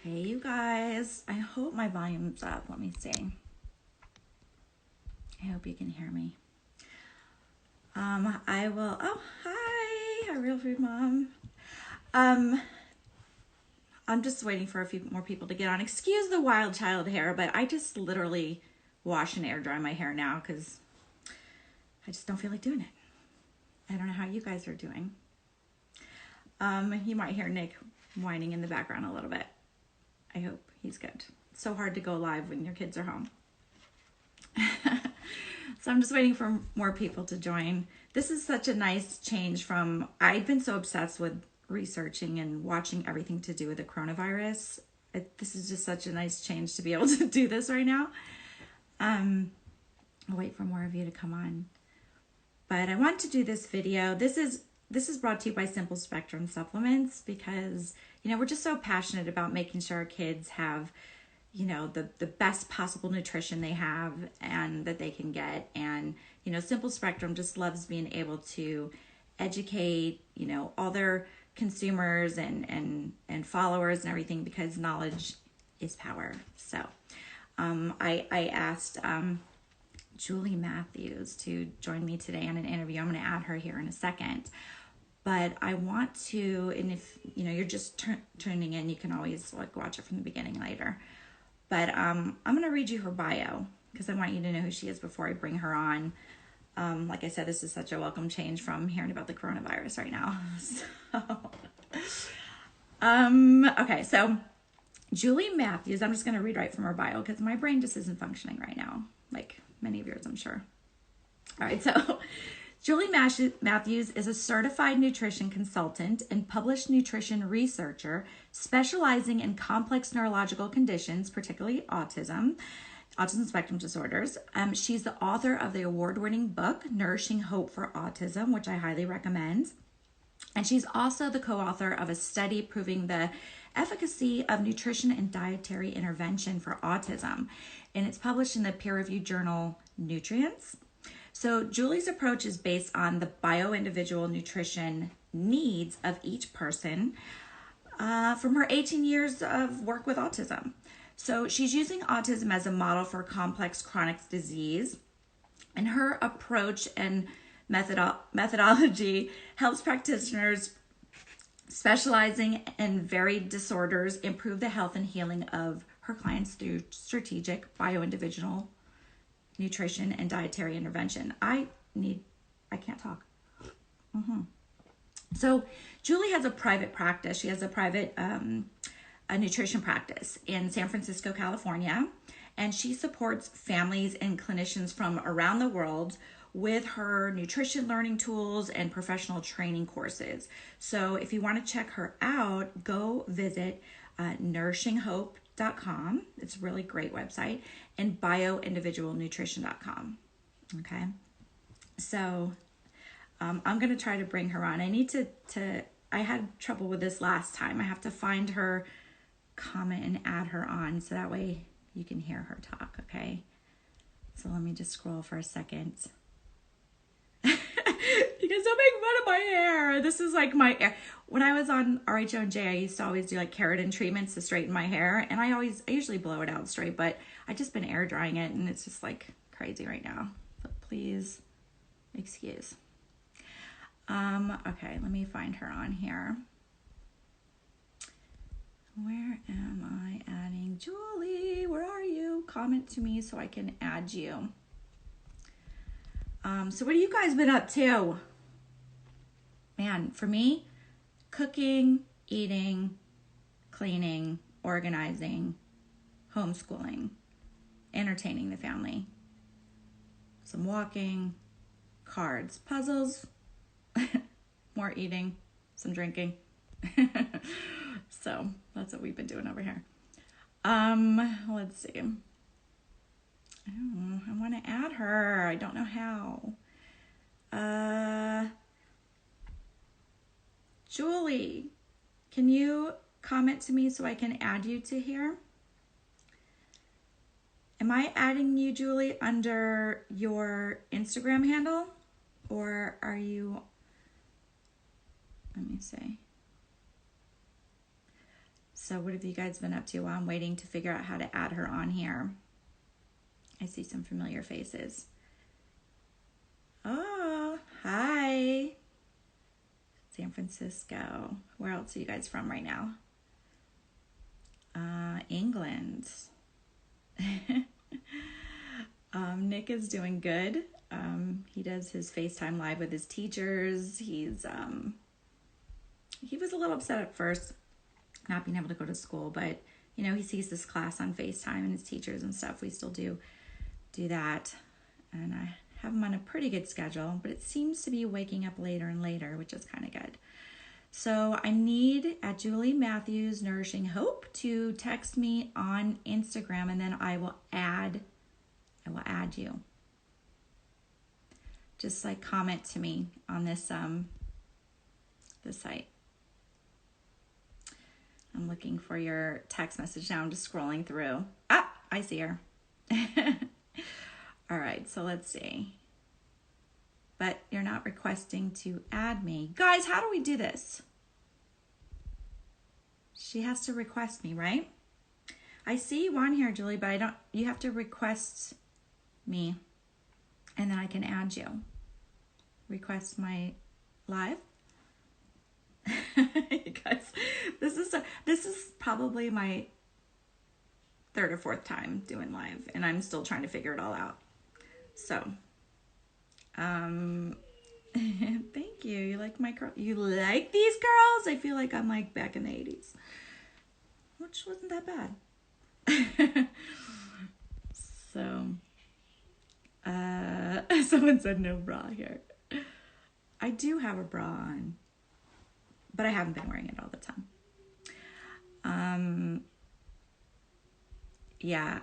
Hey, you guys. I hope my volume's up. Let me see. I hope you can hear me. I will. Oh, hi, Real Food Mom. I'm just waiting for a few more people to get on. Excuse the wild child hair, but I just literally wash and air dry my hair now because I just don't feel like doing it. I don't know how you guys are doing. You might hear Nick whining in the background a little bit. I hope he's good. It's so hard to go live when your kids are home. So I'm just waiting for more people to join. This is such a nice change from, I've been so obsessed with researching and watching everything to do with the coronavirus. This is just such a nice change to be able to do this right now. I'll wait for more of you to come on. But I want to do this video. This is brought to you by Simple Spectrum Supplements because, we're just so passionate about making sure our kids have, the best possible nutrition they have and that they can get. And, Simple Spectrum just loves being able to educate, all their consumers and followers and everything because knowledge is power. So I asked Julie Matthews to join me today on an interview. I'm going to add her here in a second. But I want to, and if you're just tuning in, you can always watch it from the beginning later. But I'm going to read you her bio because I want you to know who she is before I bring her on. Like I said, this is such a welcome change from hearing about the coronavirus right now. Okay, so Julie Matthews, I'm just going to read right from her bio because my brain just isn't functioning right now, like many of yours, I'm sure. All right, so Julie Matthews is a certified nutrition consultant and published nutrition researcher specializing in complex neurological conditions, particularly autism spectrum disorders. She's the author of the award-winning book, Nourishing Hope for Autism, which I highly recommend. And she's also the co-author of a study proving the efficacy of nutrition and dietary intervention for autism. And it's published in the peer-reviewed journal Nutrients. So Julie's approach is based on the BioIndividual Nutrition needs of each person from her 18 years of work with autism. So she's using autism as a model for complex chronic disease. And her approach and methodology helps practitioners specializing in varied disorders improve the health and healing of her clients through strategic BioIndividual nutrition and dietary intervention. I can't talk. So Julie has a private practice. She has a private a nutrition practice in San Francisco, California, and she supports families and clinicians from around the world with her nutrition learning tools and professional training courses. So if you want to check her out, go visit nourishinghope.com. It's a really great website, and bioindividualnutrition.com. Okay. So I'm going to try to bring her on. I need to I had trouble with this last time. I have to find her comment and add her on so that way you can hear her talk. Okay. So let me just scroll for a second. You guys don't make fun of my hair. This is like my hair. When I was on RHO&J, I used to always do like keratin treatments to straighten my hair. And I usually blow it out straight, but I just been air drying it and it's just like crazy right now. So please excuse. Okay, let me find her on here. Where am I adding? Julie, where are you? Comment to me so I can add you. So what have you guys been up to? Man, for me, cooking, eating, cleaning, organizing, homeschooling, entertaining the family, some walking, cards, puzzles, more eating, some drinking. So that's what we've been doing over here. Let's see. Oh, I want to add her. I don't know how. Julie, can you comment to me so I can add you to here? Am I adding you, Julie, under your Instagram handle? Or are you... Let me see. So what have you guys been up to while I'm waiting to figure out how to add her on here? I see some familiar faces. Oh, hi. San Francisco. Where else are you guys from right now? England. Nick is doing good. He does his FaceTime live with his teachers. He was a little upset at first not being able to go to school, but you know, he sees this class on FaceTime and his teachers and stuff. We still do that. And I have him on a pretty good schedule, but it seems to be waking up later and later, which is kind of good. So I need at Julie Matthews Nourishing Hope to text me on Instagram, and then I will add you. Just like comment to me on this this site. I'm looking for your text message now. I'm just scrolling through. Ah, I see her. All right, so let's see. But you're not requesting to add me. Guys, how do we do this? She has to request me, right? I see you on here, Julie, but you have to request me, and then I can add you. Request my live. You guys, this is probably my third or fourth time doing live, and I'm still trying to figure it all out. So, thank you. You like my girl? You like these girls? I feel like I'm like back in the 80s, which wasn't that bad. So, someone said no bra here. I do have a bra on, but I haven't been wearing it all the time. Yeah.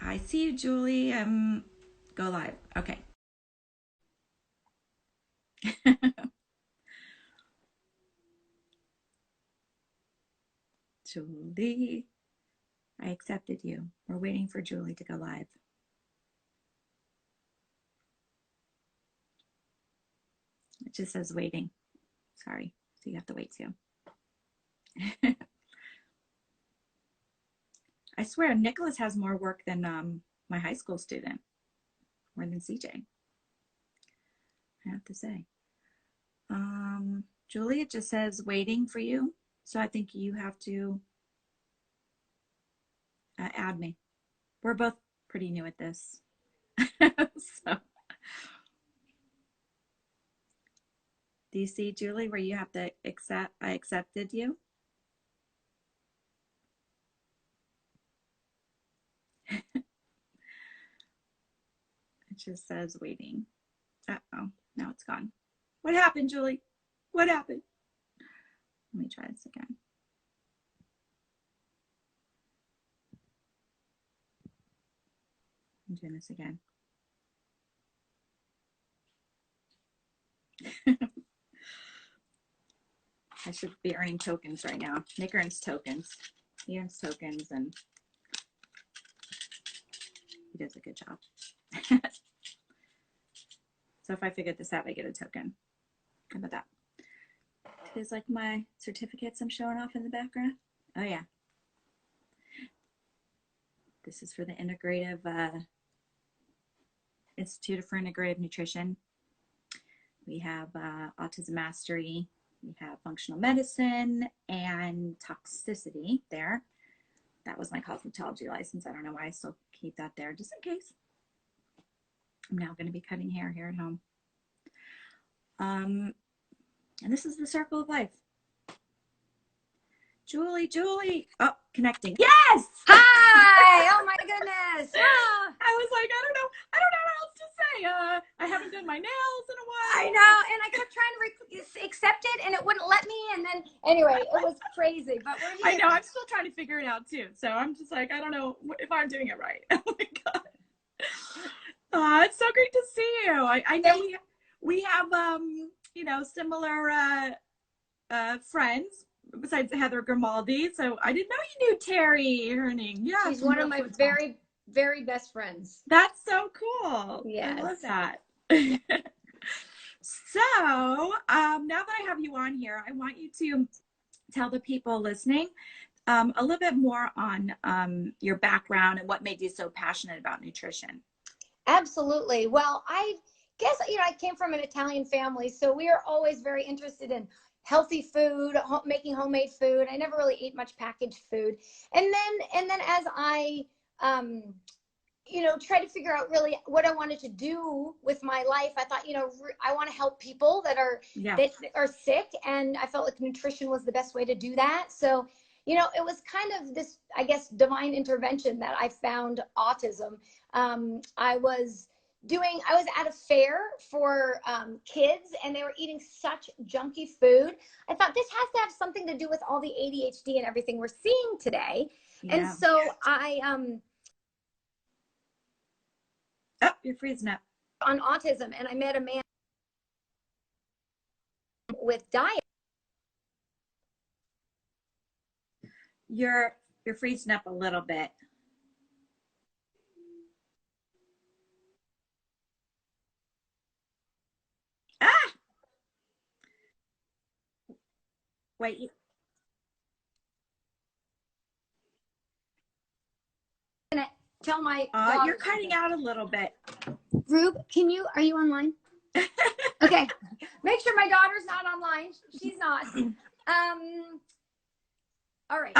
I see you, Julie. Go live. Okay. Julie, I accepted you. We're waiting for Julie to go live. It just says waiting. Sorry. So you have to wait too. I swear, Nicholas has more work than my high school student, more than CJ. I have to say. Julie, it just says waiting for you. So I think you have to add me. We're both pretty new at this. So, do you see, Julie, where you have to accept? I accepted you. It just says waiting. Uh-oh, now it's gone. What happened, Julie? What happened? Let me try this again. I'm doing this again. I should be earning tokens right now. Nick earns tokens. He earns tokens, and he does a good job. So if I figured this out, I get a token. How about that? Is like my certificates I'm showing off in the background. Oh yeah. This is for the Integrative Institute for Integrative Nutrition. We have Autism Mastery. We have Functional Medicine and Toxicity there. That was my cosmetology license. I don't know why I still keep that there, just in case. I'm now going to be cutting hair here at home. And this is the circle of life. Julie. Oh, connecting. Yes! Hi! Oh my goodness! Oh. I was like, I don't know what else to say. I haven't done my nails in a while. I know, and I kept trying to accept it, and it wouldn't let me. And then, anyway, it was crazy. But we're here. I know. I'm still trying to figure it out too. So I'm just like, I don't know if I'm doing it right. Oh my god! It's so great to see you. I know we have you know, similar friends besides Heather Grimaldi. So I didn't know you knew Terry Herning. Yeah, she's one of my very, very best friends. That's so cool. Yes. I love that. So now that I have you on here, I want you to tell the people listening a little bit more on your background and what made you so passionate about nutrition? Absolutely. Well, I guess, I came from an Italian family, so we are always very interested in healthy food, making homemade food. I never really ate much packaged food. And then as I, tried to figure out really what I wanted to do with my life, I thought, I want to help people that are sick. And I felt like nutrition was the best way to do that. So, it was kind of this, I guess, divine intervention that I found autism. I was at a fair for kids, and they were eating such junky food. I thought this has to have something to do with all the ADHD and everything we're seeing today. Yeah. And so oh, you're freezing up. On autism, and I met a man with diet. You're freezing up a little bit. Ah! Wait. Tell my you're cutting out a little bit. Rube, are you online? Okay. Make sure my daughter's not online. She's not. All right.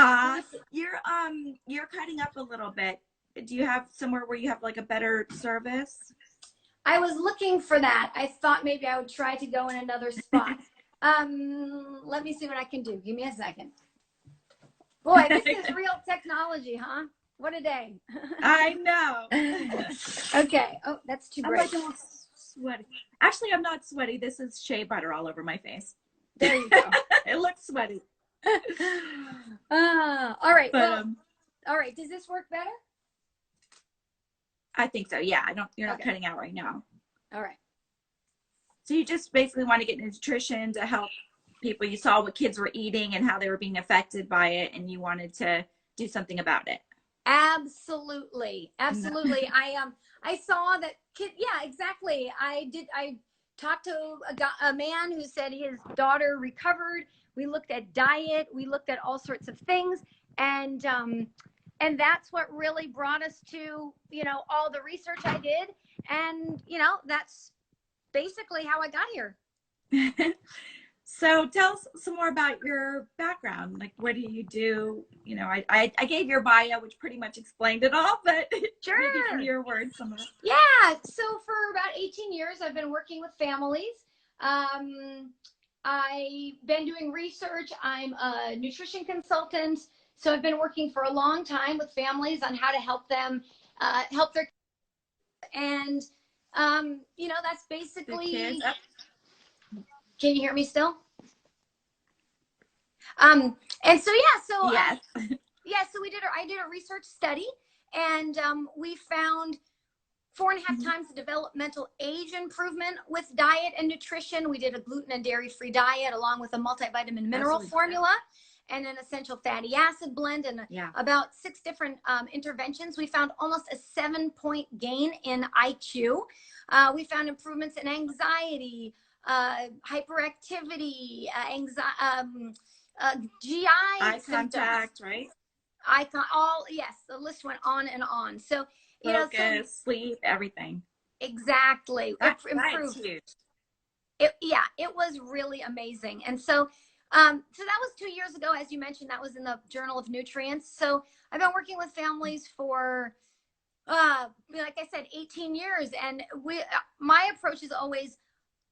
You're cutting up a little bit. Do you have somewhere where you have like a better service? I was looking for that. I thought maybe I would try to go in another spot. Let me see what I can do. Give me a second. Boy, this is real technology, huh? What a day. I know. Okay. Oh, that's too bright. I'm like sweaty. Actually, I'm not sweaty. This is shea butter all over my face. There you go. It looks sweaty. All right. But, all right. Does this work better? I think so. Yeah. You're not cutting out right now. All right. So you just basically want to get nutrition to help people. You saw what kids were eating and how they were being affected by it, and you wanted to do something about it. Absolutely. Absolutely. I saw that kid. Yeah, exactly. I talked to a man who said his daughter recovered. We looked at diet. We looked at all sorts of things. And that's what really brought us to, all the research I did. And, that's basically how I got here. So tell us some more about your background. Like, what do you do? I gave your bio, which pretty much explained it all, but sure. Maybe in your words, some of it. Yeah. So for about 18 years, I've been working with families. I've been doing research. I'm a nutrition consultant. So I've been working for a long time with families on how to help them, help their, and, that's basically, can you hear me still? And so, yes. So I did a research study, and we found 4.5 times the developmental age improvement with diet and nutrition. We did a gluten and dairy-free diet along with a multivitamin mineral formula and an essential fatty acid blend, and about 6 different interventions. We found almost a 7-point gain in IQ. We found improvements in anxiety, hyperactivity, GI eye symptoms. Contact, right? Yes, the list went on and on. So, focus, sleep, everything. Exactly. It improved. It was really amazing. And so, so that was 2 years ago, as you mentioned. That was in the Journal of Nutrients. So I've been working with families for, like I said, 18 years. And my approach is always,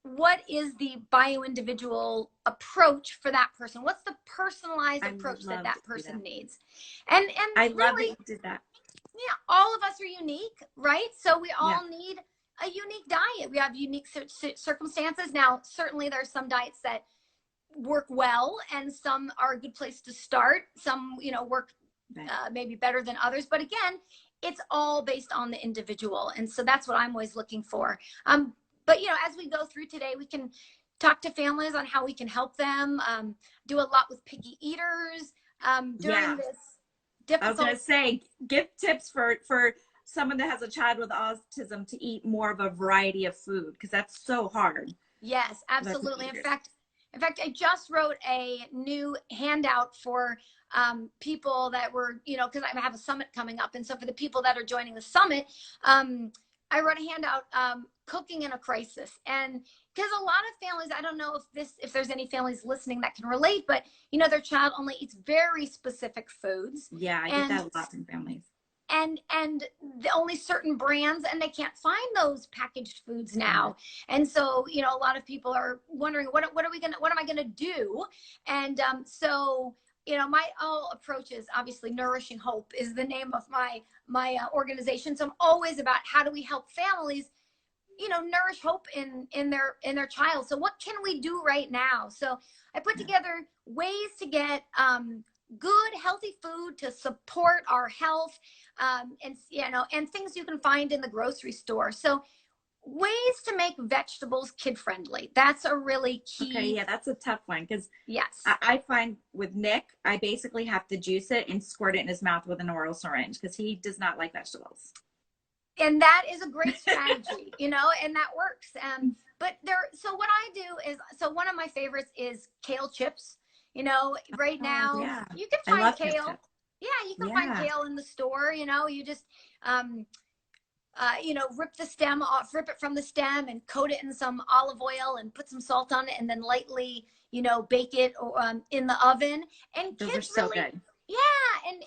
what is the bio-individual approach for that person? What's the personalized approach that person needs? And I love that you did that. Yeah, all of us are unique, right? So we all need a unique diet. We have unique circumstances. Now, certainly there are some diets that work well, and some are a good place to start. Some, work maybe better than others. But again, it's all based on the individual. And so that's what I'm always looking for. But, as we go through today, we can talk to families on how we can help them, do a lot with picky eaters during this difficult. I was going to say, give tips for someone that has a child with autism to eat more of a variety of food, because that's so hard. Yes, absolutely. In fact, I just wrote a new handout for people that were, you know, because I have a summit coming up. And so for the people that are joining the summit, I wrote a handout, cooking in a crisis. And because a lot of families, I don't know if there's any families listening that can relate, but you know, their child only eats very specific foods. Yeah, I get that a lot from families. And only certain brands, and they can't find those packaged foods now. And so, you know, a lot of people are wondering, what am I gonna do? And so, you know, my approach is obviously Nourishing Hope is the name of my organization. So I'm always about how do we help families, you know, nourish hope in their child. So what can we do right now? So I put together ways to get good, healthy food to support our health, and you know, and things you can find in the grocery store. So ways to make vegetables kid friendly. That's a really key. Okay, yeah, that's a tough one because yes, I find with Nick, I basically have to juice it and squirt it in his mouth with an oral syringe because he does not like vegetables. And that is a great strategy, you know, and that works. But so what I do is, so one of my favorites is kale chips. You know, right now you can find kale. Yeah, you can find kale in the store. You know, you just, you know, rip the stem off, rip it from the stem and coat it in some olive oil and put some salt on it and then lightly, you know, bake it in the oven. And those kids are so really, good. yeah. And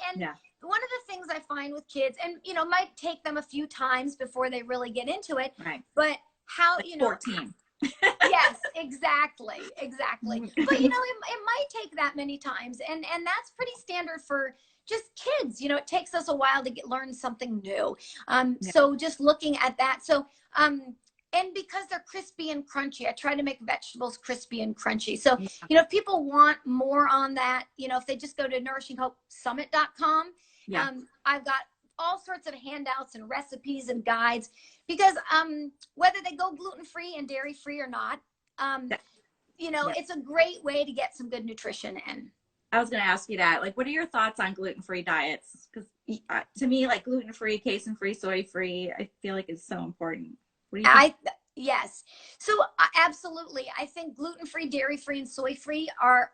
one of the things I find with kids, and, you know, might take them a few times before they really get into it. Right. But how, like you know, 14. Yes, exactly. But you know, it might take that many times, and that's pretty standard for just kids. You know, it takes us a while to learn something new. So just looking at that. So and because they're crispy and crunchy, I try to make vegetables crispy and crunchy. So you know, if people want more on that, you know, if they just go to nourishinghopessummit.com, I've got all sorts of handouts and recipes and guides, because whether they go gluten-free and dairy-free or not, you know, it's a great way to get some good nutrition in. I was going to ask you that. Like, what are your thoughts on gluten-free diets? Because to me, like gluten-free, casein-free, soy-free, I feel like is so important. What do you think? Yes. So absolutely. I think gluten-free, dairy-free, and soy-free are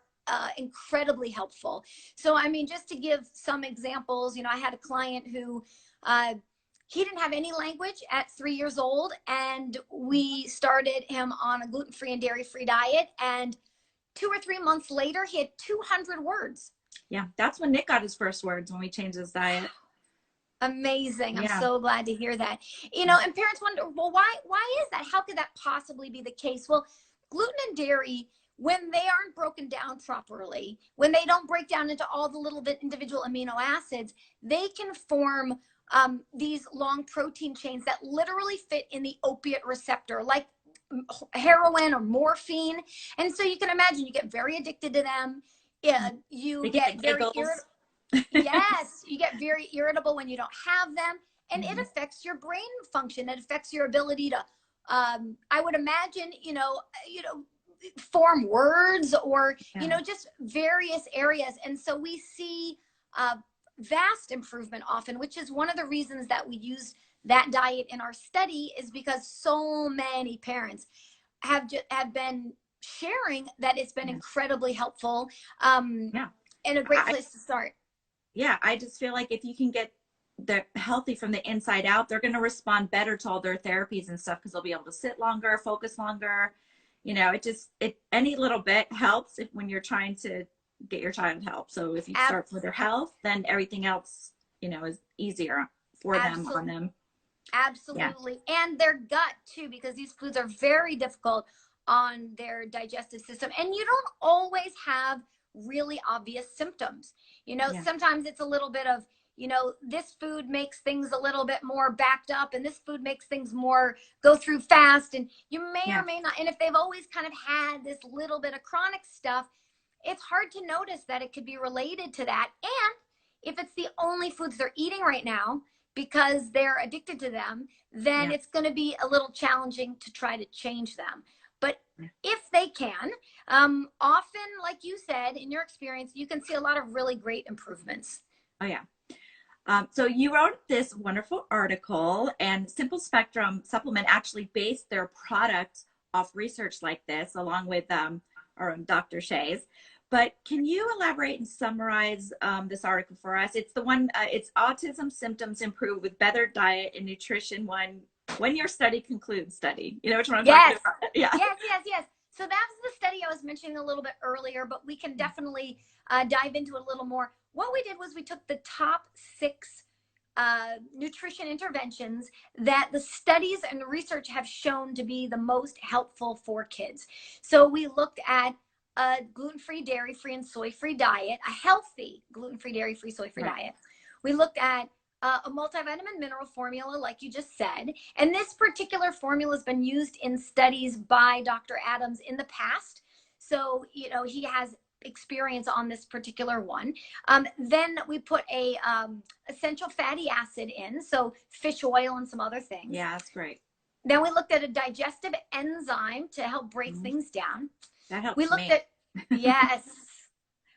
incredibly helpful. So, I mean, just to give some examples, you know, I had a client who, he didn't have any language at 3 years old, and we started him on a gluten-free and dairy-free diet. And 2 or 3 months later, he had 200 words. Yeah. That's when Nick got his first words, when we changed his diet. Amazing. I'm so glad to hear that. You know, and parents wonder, well, why is that? How could that possibly be the case? Well, gluten and dairy, when they aren't broken down properly, when they don't break down into all the little bit individual amino acids, they can form these long protein chains that literally fit in the opiate receptor, like heroin or morphine. And so you can imagine you get very addicted to them. You get very irritable. Yes, you get very irritable when you don't have them, and it affects your brain function. It affects your ability to, I would imagine, you know, form words, or you know, just various areas. And so we see vast improvement often, which is one of the reasons that we use that diet in our study, is because so many parents have been sharing that it's been incredibly helpful, and a great place to start. Yeah, I just feel like if you can get the healthy from the inside out, they're going to respond better to all their therapies and stuff, because they'll be able to sit longer, focus longer. You know, any little bit helps when you're trying to get your child help. So if you start with their health, then everything else, you know, is easier for them, on them. Absolutely. Yeah. And their gut too, because these foods are very difficult on their digestive system. And you don't always have really obvious symptoms. You know, sometimes it's a little bit of, you know, this food makes things a little bit more backed up, and this food makes things more go through fast. And you may or may not. And if they've always kind of had this little bit of chronic stuff, it's hard to notice that it could be related to that. And if it's the only foods they're eating right now because they're addicted to them, then it's going to be a little challenging to try to change them. But if they can, often, like you said, in your experience, you can see a lot of really great improvements. Oh, yeah. So you wrote this wonderful article, and Simple Spectrum Supplement actually based their product off research like this, along with our own Dr. Shays. But can you elaborate and summarize this article for us? It's the one, it's Autism Symptoms Improve with Better Diet and Nutrition when your study concludes study. You know which one I'm talking about? Yeah. Yes. So that's the study I was mentioning a little bit earlier, but we can definitely dive into it a little more. What we did was we took the top 6 nutrition interventions that the studies and research have shown to be the most helpful for kids. So we looked at a gluten-free, dairy-free, and soy-free diet, a healthy gluten-free, dairy-free, soy-free diet. We looked at a multivitamin mineral formula, like you just said. And this particular formula has been used in studies by Dr. Adams in the past. So, you know, he has experience on this particular one. Then we put a essential fatty acid in, so fish oil and some other things. Yeah, that's great. Then we looked at a digestive enzyme to help break things down. That helps we looked me. Yes.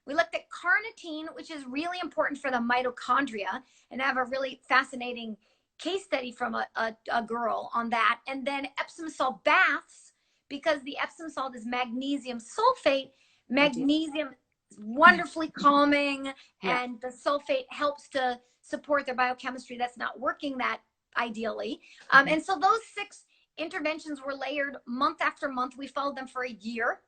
We looked at carnitine, which is really important for the mitochondria, and I have a really fascinating case study from a girl on that. And then Epsom salt baths, because the Epsom salt is magnesium sulfate. Magnesium is wonderfully calming, and the sulfate helps to support their biochemistry that's not working that ideally. And so those 6 interventions were layered month after month. We followed them for a year.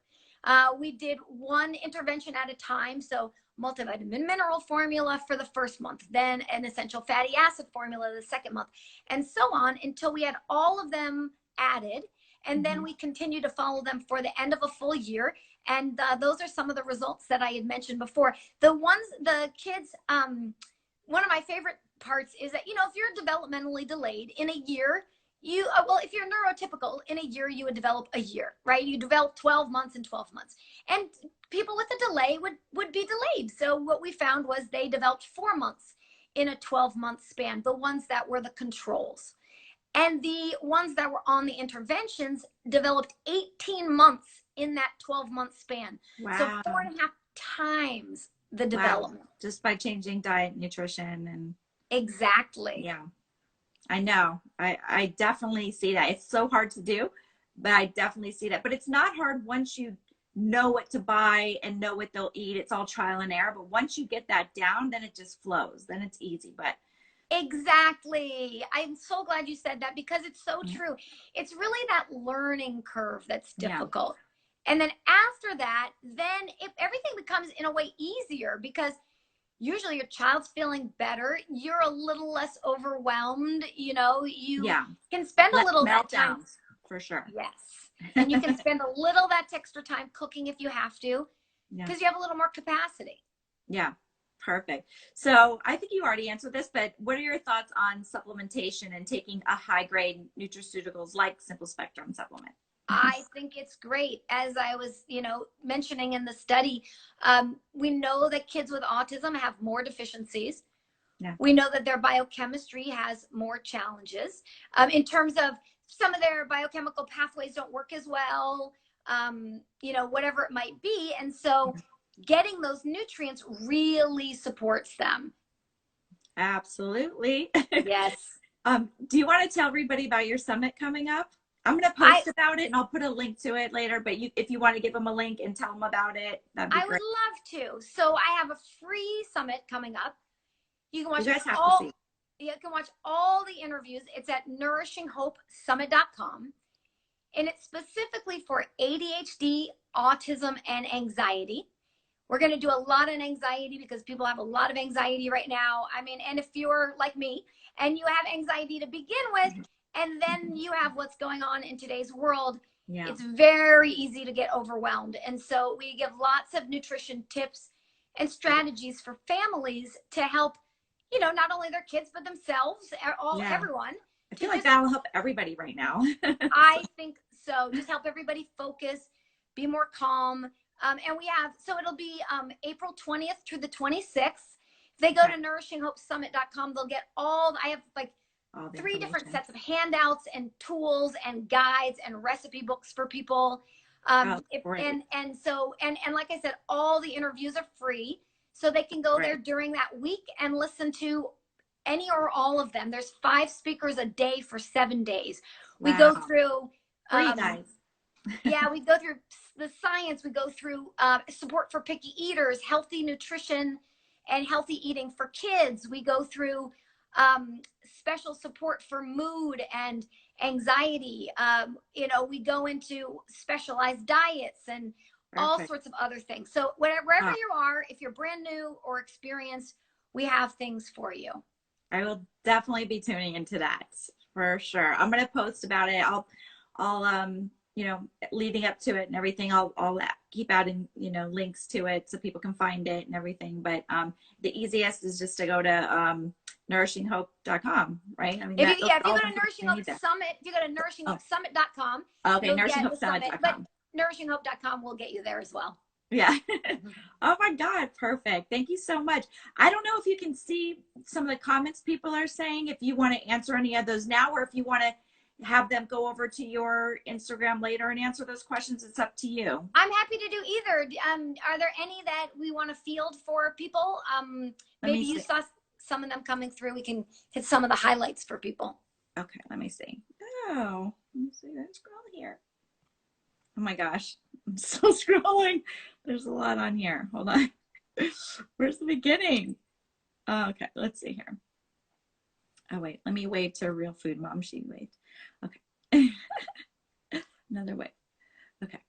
We did one intervention at a time. So multivitamin mineral formula for the first month, then an essential fatty acid formula the second month, and so on until we had all of them added. And then we continued to follow them for the end of a full year. And those are some of the results that I had mentioned before. The kids, one of my favorite parts is that, you know, if you're developmentally delayed in a year, if you're neurotypical, in a year, you would develop a year, right? You develop 12 months and 12 months. And people with a delay would be delayed. So what we found was they developed 4 months in a 12-month span, the ones that were the controls. And the ones that were on the interventions developed 18 months in that 12-month span. Wow. So 4.5 times the development. Wow. Just by changing diet, nutrition, and exactly. Yeah. I know. I definitely see that. It's so hard to do, but I definitely see that. But it's not hard once you know what to buy and know what they'll eat. It's all trial and error. But once you get that down, then it just flows. Then it's easy. But exactly. I'm so glad you said that, because it's so true. It's really that learning curve that's difficult. Yeah. And then after that, then everything becomes in a way easier, because usually your child's feeling better. You're a little less overwhelmed. You know, you can spend a little that time. For sure. Yes. And you can spend a little that extra time cooking if you have to, because you have a little more capacity. Yeah. Perfect. So I think you already answered this, but what are your thoughts on supplementation and taking a high grade nutraceuticals like simple spectrum supplement? I think it's great. As I was, mentioning in the study, we know that kids with autism have more deficiencies. Yeah. We know that their biochemistry has more challenges in terms of some of their biochemical pathways don't work as well, whatever it might be. And so getting those nutrients really supports them. Absolutely. Yes. Do you want to tell everybody about your summit coming up? I'm going to post about it, and I'll put a link to it later. But if you want to give them a link and tell them about it, that'd be great. I would love to. So I have a free summit coming up. You can watch You can watch all the interviews. It's at nourishinghopesummit.com. And it's specifically for ADHD, autism, and anxiety. We're going to do a lot on anxiety because people have a lot of anxiety right now. I mean, and if you're like me and you have anxiety to begin with, and then you have what's going on in today's world, it's very easy to get overwhelmed. And so we give lots of nutrition tips and strategies for families to help, not only their kids, but themselves, everyone. I feel like that'll help everybody right now. I think so. Just help everybody focus, be more calm. And it'll be April 20th through the 26th. If they go to nourishinghopesummit.com, they'll get I have like 3 different sets of handouts and tools and guides and recipe books for people. And like I said, all the interviews are free. So they can go there during that week and listen to any or all of them. There's 5 speakers a day for 7 days. We go through free, guys. Yeah, we go through the science. We go through support for picky eaters, healthy nutrition, and healthy eating for kids. We go through special support for mood and anxiety. We go into specialized diets and all Perfect. sorts of other things. So wherever Oh, you are, if you're brand new or experienced, we have things for you. I will definitely be tuning into that for sure. I'm gonna post about it. I'll leading up to it and everything. I'll keep adding links to it so people can find it and everything. But the easiest is just to go to nourishinghope.com, right? I mean, If you that's go all to the Nourishing information you Hope need there. Summit, if you go to nourishinghopesummit.com, Okay, you'll get the summit. But nourishinghopesummit.com. nourishinghope.com will get you there as well. Yeah. Oh my God, perfect. Thank you so much. I don't know if you can see some of the comments people are saying, if you want to answer any of those now, or if you want to have them go over to your Instagram later and answer those questions. It's up to you. I'm happy to do either. Are there any that we want to field for people? Maybe you saw some of them coming through. We can hit some of the highlights for people. Okay, let me see. Oh, let me see. Let's scroll here. Oh my gosh, I'm still scrolling. There's a lot on here. Hold on. Where's the beginning? Oh, okay, let's see here. Oh wait, let me wave to Real Food Mom. She waved. Okay. Another wave. Okay.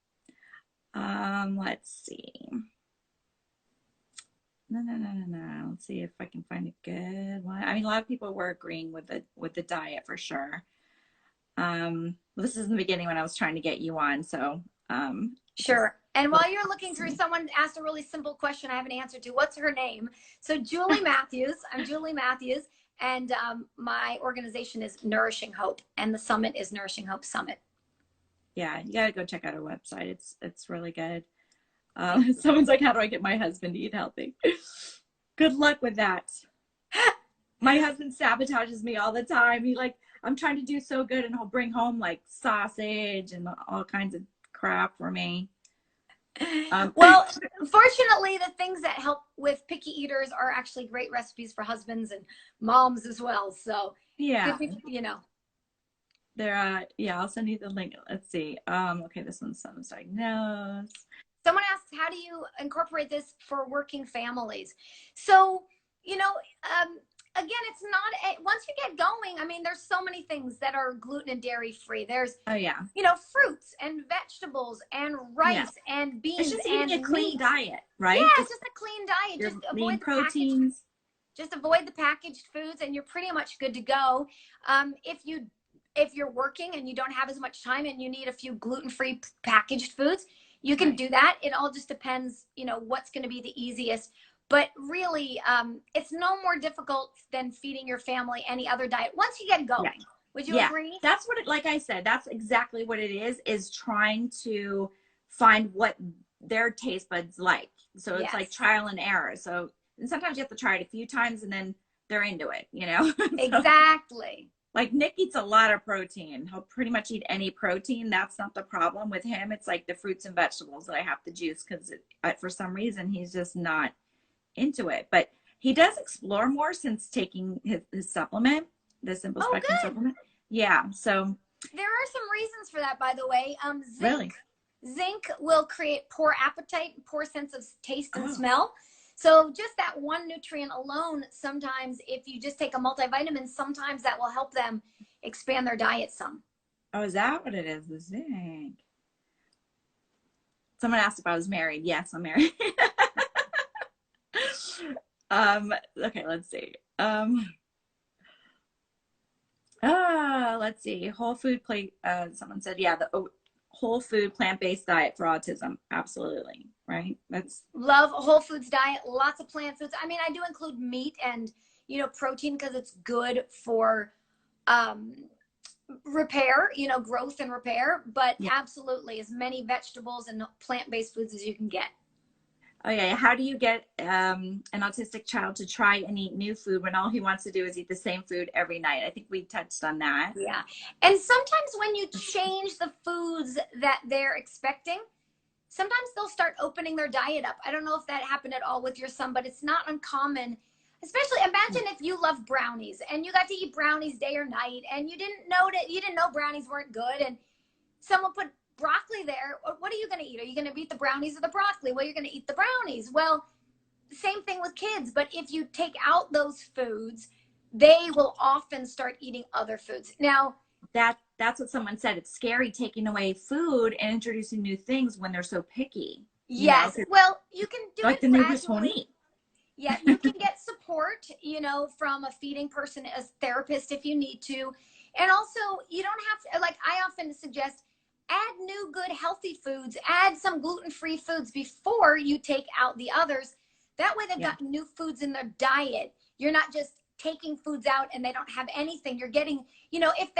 Let's see. No. Let's see if I can find a good one. I mean, a lot of people were agreeing with the diet for sure. This is in the beginning when I was trying to get you on, so sure. And while you're looking through, someone asked a really simple question I have an answer to. What's her name? So Julie Matthews. I'm Julie Matthews, and my organization is Nourishing Hope, and the summit is Nourishing Hope Summit. Yeah, you gotta go check out our website. It's really good. Someone's like, how do I get my husband to eat healthy? Good luck with that. My husband sabotages me all the time. I'm trying to do so good, and he'll bring home like sausage and all kinds of crap for me. Well, fortunately, the things that help with picky eaters are actually great recipes for husbands and moms as well. So yeah, they're I'll send you the link. Let's see. Okay, this one's someone's diagnosed. Someone asks, how do you incorporate this for working families? So, again, it's not, once you get going, I mean, there's so many things that are gluten and dairy free. There's, fruits and vegetables and rice and beans. It's just eating a clean diet, right? Yeah, it's just a clean diet. Just avoid proteins. Just avoid the packaged foods and you're pretty much good to go. If you're working and you don't have as much time and you need a few gluten-free packaged foods, you can do that. It all just depends, what's going to be the easiest. But really, it's no more difficult than feeding your family any other diet once you get going. Yeah. Would you agree? That's what like I said, that's exactly what it is trying to find what their taste buds like. So it's like trial and error. So and sometimes you have to try it a few times and then they're into it, Exactly. Like Nick eats a lot of protein. He'll pretty much eat any protein. That's not the problem with him. It's like the fruits and vegetables that I have to juice because for some reason he's just not into it. But he does explore more since taking his supplement, the Simple Spectrum supplement. Yeah. So there are some reasons for that, by the way. Really? Zinc will create poor appetite, poor sense of taste and smell. So just that one nutrient alone, sometimes if you just take a multivitamin, sometimes that will help them expand their diet some. Oh, is that what it is? The zinc. Someone asked if I was married. Yes, I'm married. Okay, let's see. Let's see. Whole food plate. Someone said, yeah, the whole food plant-based diet for autism. Absolutely. Right. Love a whole foods diet, lots of plant foods. I mean, I do include meat and, protein because it's good for, repair, growth and repair, but absolutely as many vegetables and plant-based foods as you can get. Oh yeah. How do you get an autistic child to try and eat new food when all he wants to do is eat the same food every night? I think we touched on that. Yeah. And sometimes when you change the foods that they're expecting, sometimes they'll start opening their diet up. I don't know if that happened at all with your son, but it's not uncommon. Especially imagine if you love brownies and you got to eat brownies day or night and you didn't know brownies weren't good and someone put broccoli there. What are you going to eat? Are you going to eat the brownies or the broccoli? Well, you're going to eat the brownies. Well, same thing with kids. But if you take out those foods, they will often start eating other foods. Now, that's what someone said. It's scary taking away food and introducing new things when they're so picky. Yes. Well, you can do like it the neighbors won't gradually. eat. Yeah, you can get support, from a feeding person, a therapist if you need to. And also, you don't have to, like I often suggest, add new, good, healthy foods, add some gluten-free foods before you take out the others. That way they've got new foods in their diet. You're not just taking foods out and they don't have anything. You're getting, if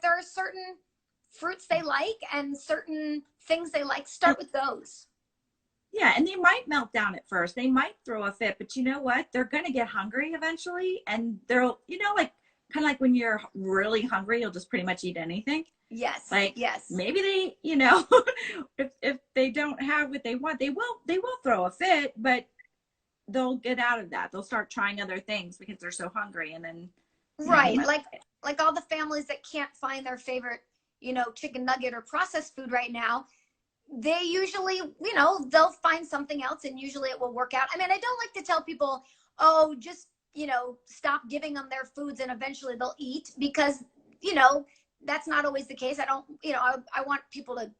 there are certain fruits they like and certain things they like, start with those. Yeah, and they might melt down at first. They might throw a fit, but you know what? They're going to get hungry eventually, and they'll, like kind of like when you're really hungry, you'll just pretty much eat anything. Yes. Like yes. Maybe they, if they don't have what they want, they will throw a fit, but they'll get out of that. They'll start trying other things because they're so hungry, and then right, like all the families that can't find their favorite, chicken nugget or processed food right now. They usually, they'll find something else and usually it will work out. I mean, I don't like to tell people, oh, just, stop giving them their foods and eventually they'll eat, because, that's not always the case. I don't, I want people to,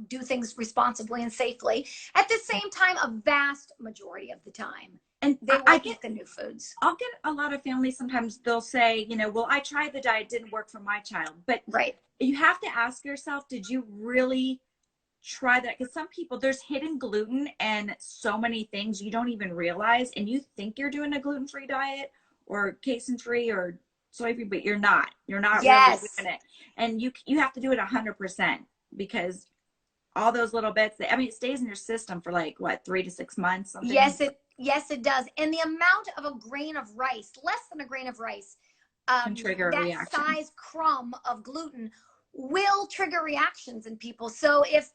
do things responsibly and safely. At the same time, a vast majority of the time, and they will eat the new foods. I'll get a lot of families, sometimes they'll say, well, I tried the diet, didn't work for my child. But right. You have to ask yourself, did you really try that? Because some people, there's hidden gluten and so many things you don't even realize, and you think you're doing a gluten-free diet or casein-free or soy-free, but you're not yes. really doing it. And you have to do it 100%, because all those little bits it stays in your system for like what, 3 to 6 months, something. Yes, it does. And the amount of a grain of rice, less than a grain of rice, can trigger a reaction. That size crumb of gluten will trigger reactions in people. So if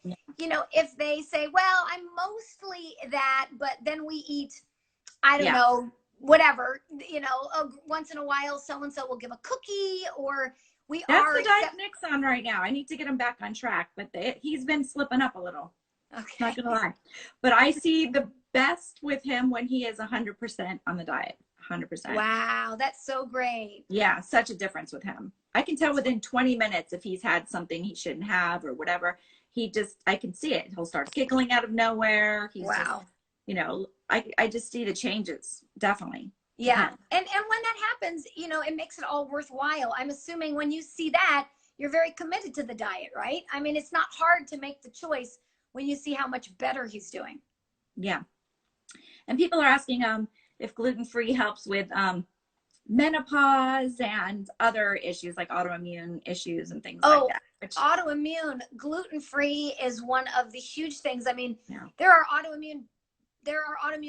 they say, well, I'm mostly that, but then we eat, I don't know, whatever, once in a while, so-and-so will give a cookie, or that's the diet Nick's on right now. I need to get him back on track, but he's been slipping up a little. Okay. Not gonna lie. But I see the best with him when he is 100% on the diet. 100%. Wow, that's so great. Yeah, such a difference with him. I can tell within 20 minutes if he's had something he shouldn't have or whatever. I can see it. He'll start giggling out of nowhere. Wow. Just, I just see the changes. Definitely. Yeah. And when that happens, it makes it all worthwhile. I'm assuming when you see that, you're very committed to the diet, right? I mean, it's not hard to make the choice when you see how much better he's doing. Yeah. And people are asking, if gluten-free helps with menopause and other issues like autoimmune issues and things like that. Autoimmune, gluten-free is one of the huge things. I mean, there are autoimmune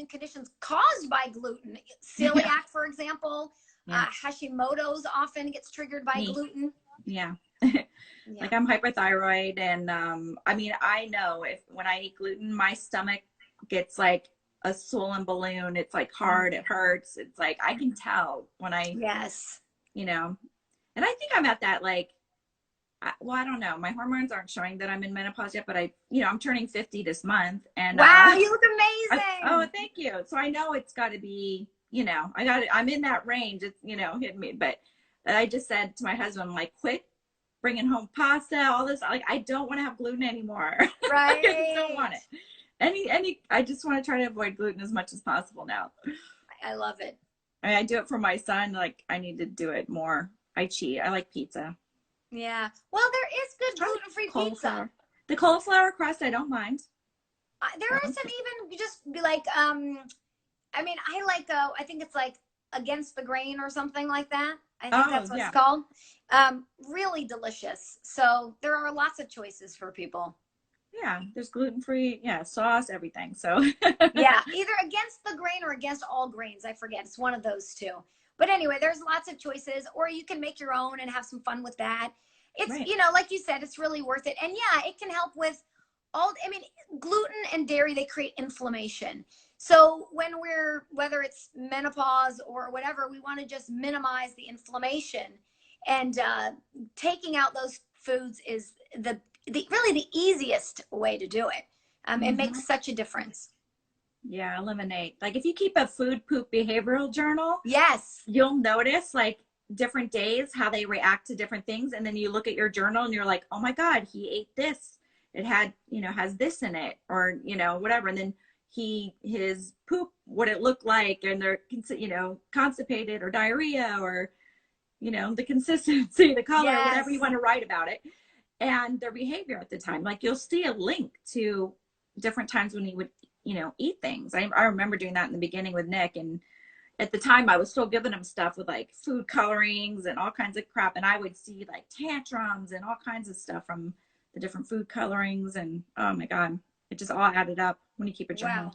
conditions caused by gluten. Celiac, for example, Hashimoto's often gets triggered by gluten. Yeah. Like I'm hyperthyroid, and I know when I eat gluten, my stomach gets like a swollen balloon. It's like hard. It hurts. It's like, I can tell when and I think I'm at that, like, I don't know. My hormones aren't showing that I'm in menopause yet, but I'm turning 50 this month, and wow, you look amazing. Thank you. So I know it's got to be, I'm in that range. It's, hitting me. But I just said to my husband, I'm like, quit bringing home pasta, all this. Like, I don't want to have gluten anymore. Right. I just don't want it. I just want to try to avoid gluten as much as possible now. I love it. I do it for my son. Like, I need to do it more. I cheat. I like pizza. Yeah. Well, there is good gluten-free pizza. The cauliflower crust, I don't mind. There are some even just be like, I like, I think it's like Against the Grain or something like that. I think that's what it's called. Really delicious. So there are lots of choices for people. Yeah, there's gluten-free, sauce, everything. So yeah, either Against the Grain or Against All Grains. I forget. It's one of those two. But anyway, there's lots of choices, or you can make your own and have some fun with that. It's, like you said, it's really worth it. And it can help with gluten and dairy, they create inflammation. So whether it's menopause or whatever, we want to just minimize the inflammation, and taking out those foods is the really the easiest way to do it. It makes such a difference. Yeah, eliminate. Like if you keep a food poop behavioral journal, yes, you'll notice like different days how they react to different things. And then you look at your journal and you're like, oh my God, he ate this. It had, has this in it, or, whatever. And then his poop, what it looked like, and they're, constipated or diarrhea, or, the consistency, the color, yes, whatever you want to write about it, and their behavior at the time. Like you'll see a link to different times when he would, eat things. I remember doing that in the beginning with Nick, and at the time I was still giving him stuff with like food colorings and all kinds of crap. And I would see like tantrums and all kinds of stuff from the different food colorings. And oh my God, it just all added up when you keep a journal. Wow.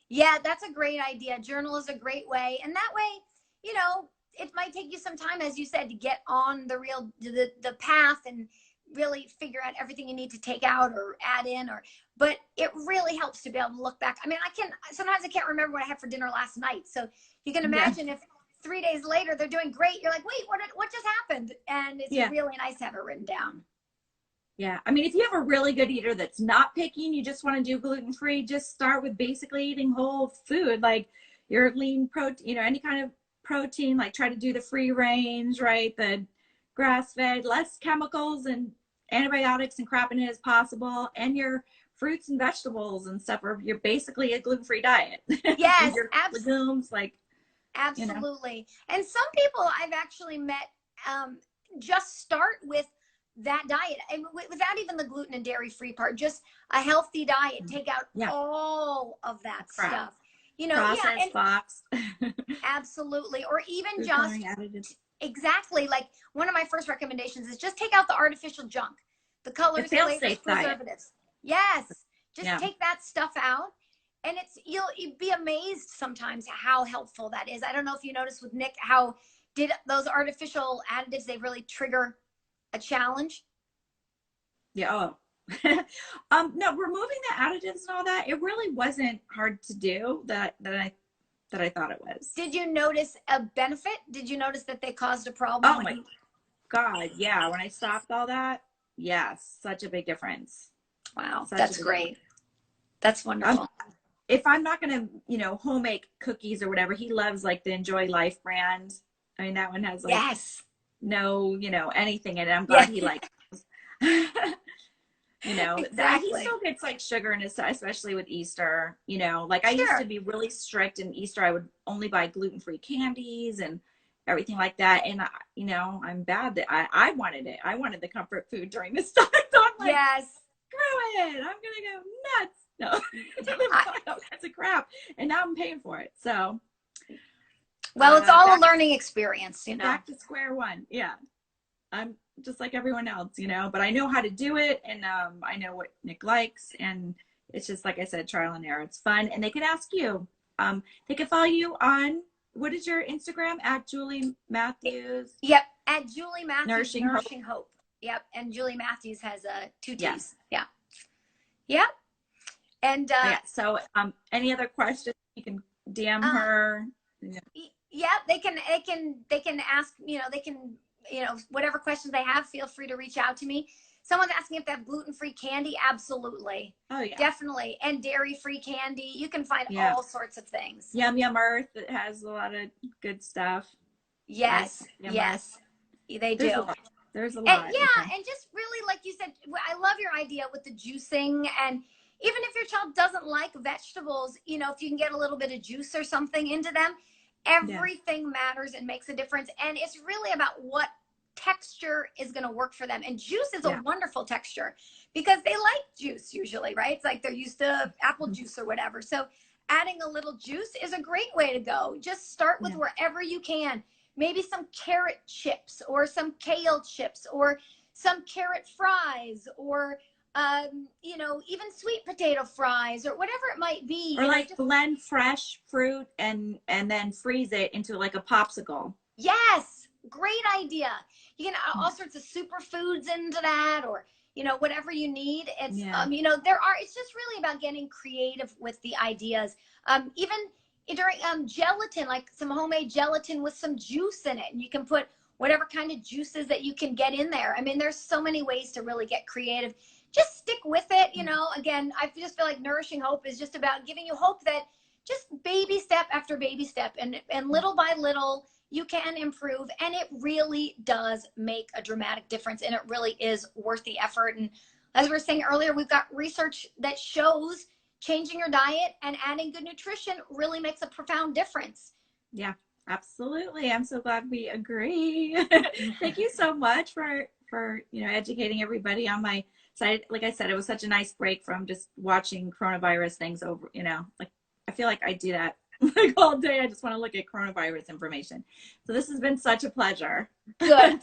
Yeah, that's a great idea. Journal is a great way. And that way, it might take you some time, as you said, to get on the path and really figure out everything you need to take out or add in, but it really helps to be able to look back. I mean, sometimes I can't remember what I had for dinner last night. So you can imagine if 3 days later they're doing great, you're like, wait, what just happened? And it's really nice to have it written down. Yeah. I mean, if you have a really good eater that's not picky and you just want to do gluten-free, just start with basically eating whole food, like your lean protein, any kind of protein, like try to do the free range, right? The grass-fed, less chemicals and antibiotics and crap in it as possible, and your fruits and vegetables and stuff, or you're basically a gluten-free diet. Yes, your legumes, like absolutely. And some people I've actually met just start with that diet, and without even the gluten and dairy free part, just a healthy diet, take out all of that stuff, processed box. Absolutely. Or even just exactly, like one of my first recommendations is just take out the artificial junk, the colors, flavors, preservatives. Yes, just take that stuff out, and you'll be amazed sometimes how helpful that is. I don't know if you noticed with Nick, how did those artificial additives, they really trigger a challenge? Yeah. Oh. No, removing the additives and all that, it really wasn't hard to do that I thought it was. Did you notice a benefit? Did you notice that they caused a problem? Oh my God, yeah. When I stopped all that, yes, such a big difference. Wow, that's great. That's wonderful. If I'm not going to, homemade cookies or whatever, he loves like the Enjoy Life brand. I mean, that one has like no, anything in it. I'm glad he likes exactly. He still gets like sugar in his, especially with Easter, like I used to be really strict in Easter. I would only buy gluten-free candies and everything like that. And I'm bad that I wanted it. I wanted the comfort food during this time. So I'm like, screw it. I'm going to go nuts. No, all kinds of crap. And now I'm paying for it. So. Well, it's all a learning experience, Back to square one. Yeah. I'm just like everyone else, but I know how to do it, and I know what Nick likes, and it's just, like I said, trial and error. It's fun, and they can ask you. They can follow you on, what is your Instagram? At Julie Matthews? Yep, at Julie Matthews, Nourishing Hope. Yep, and Julie Matthews has 2 T's. Yes. Yeah. Yep. And so any other questions, you can DM her. Yeah, they can ask, they can, whatever questions they have, feel free to reach out to me. Someone's asking if they have gluten-free candy. Absolutely. Oh yeah. Definitely. And dairy-free candy. You can find all sorts of things. Yum Yum Earth, that has a lot of good stuff. Yes. Yes. They do. There's a lot. And just really, like you said, I love your idea with the juicing. And even if your child doesn't like vegetables, if you can get a little bit of juice or something into them, everything matters and makes a difference. And it's really about what texture is going to work for them. And juice is a wonderful texture because they like juice usually, right? It's like they're used to apple juice or whatever. So adding a little juice is a great way to go. Just start with wherever you can. Maybe some carrot chips or some kale chips or some carrot fries or even sweet potato fries or whatever it might be. Or like blend fresh fruit and then freeze it into like a popsicle. Yes, great idea. You can add all sorts of superfoods into that, or whatever you need. It's it's just really about getting creative with the ideas. Even during gelatin, like some homemade gelatin with some juice in it, and you can put whatever kind of juices that you can get in there. I mean, there's so many ways to really get creative. just stick with it. You know, again, I just feel like Nourishing Hope is just about giving you hope that just baby step after baby step, and little by little you can improve, and it really does make a dramatic difference, and it really is worth the effort. And as we were saying earlier, we've got research that shows changing your diet and adding good nutrition really makes a profound difference. Yeah, absolutely. I'm so glad we agree. Thank you so much for educating everybody on my side. Like I said, it was such a nice break from just watching coronavirus things over, like I feel like I do that like all day. I just want to look at coronavirus information. So this has been such a pleasure. Good.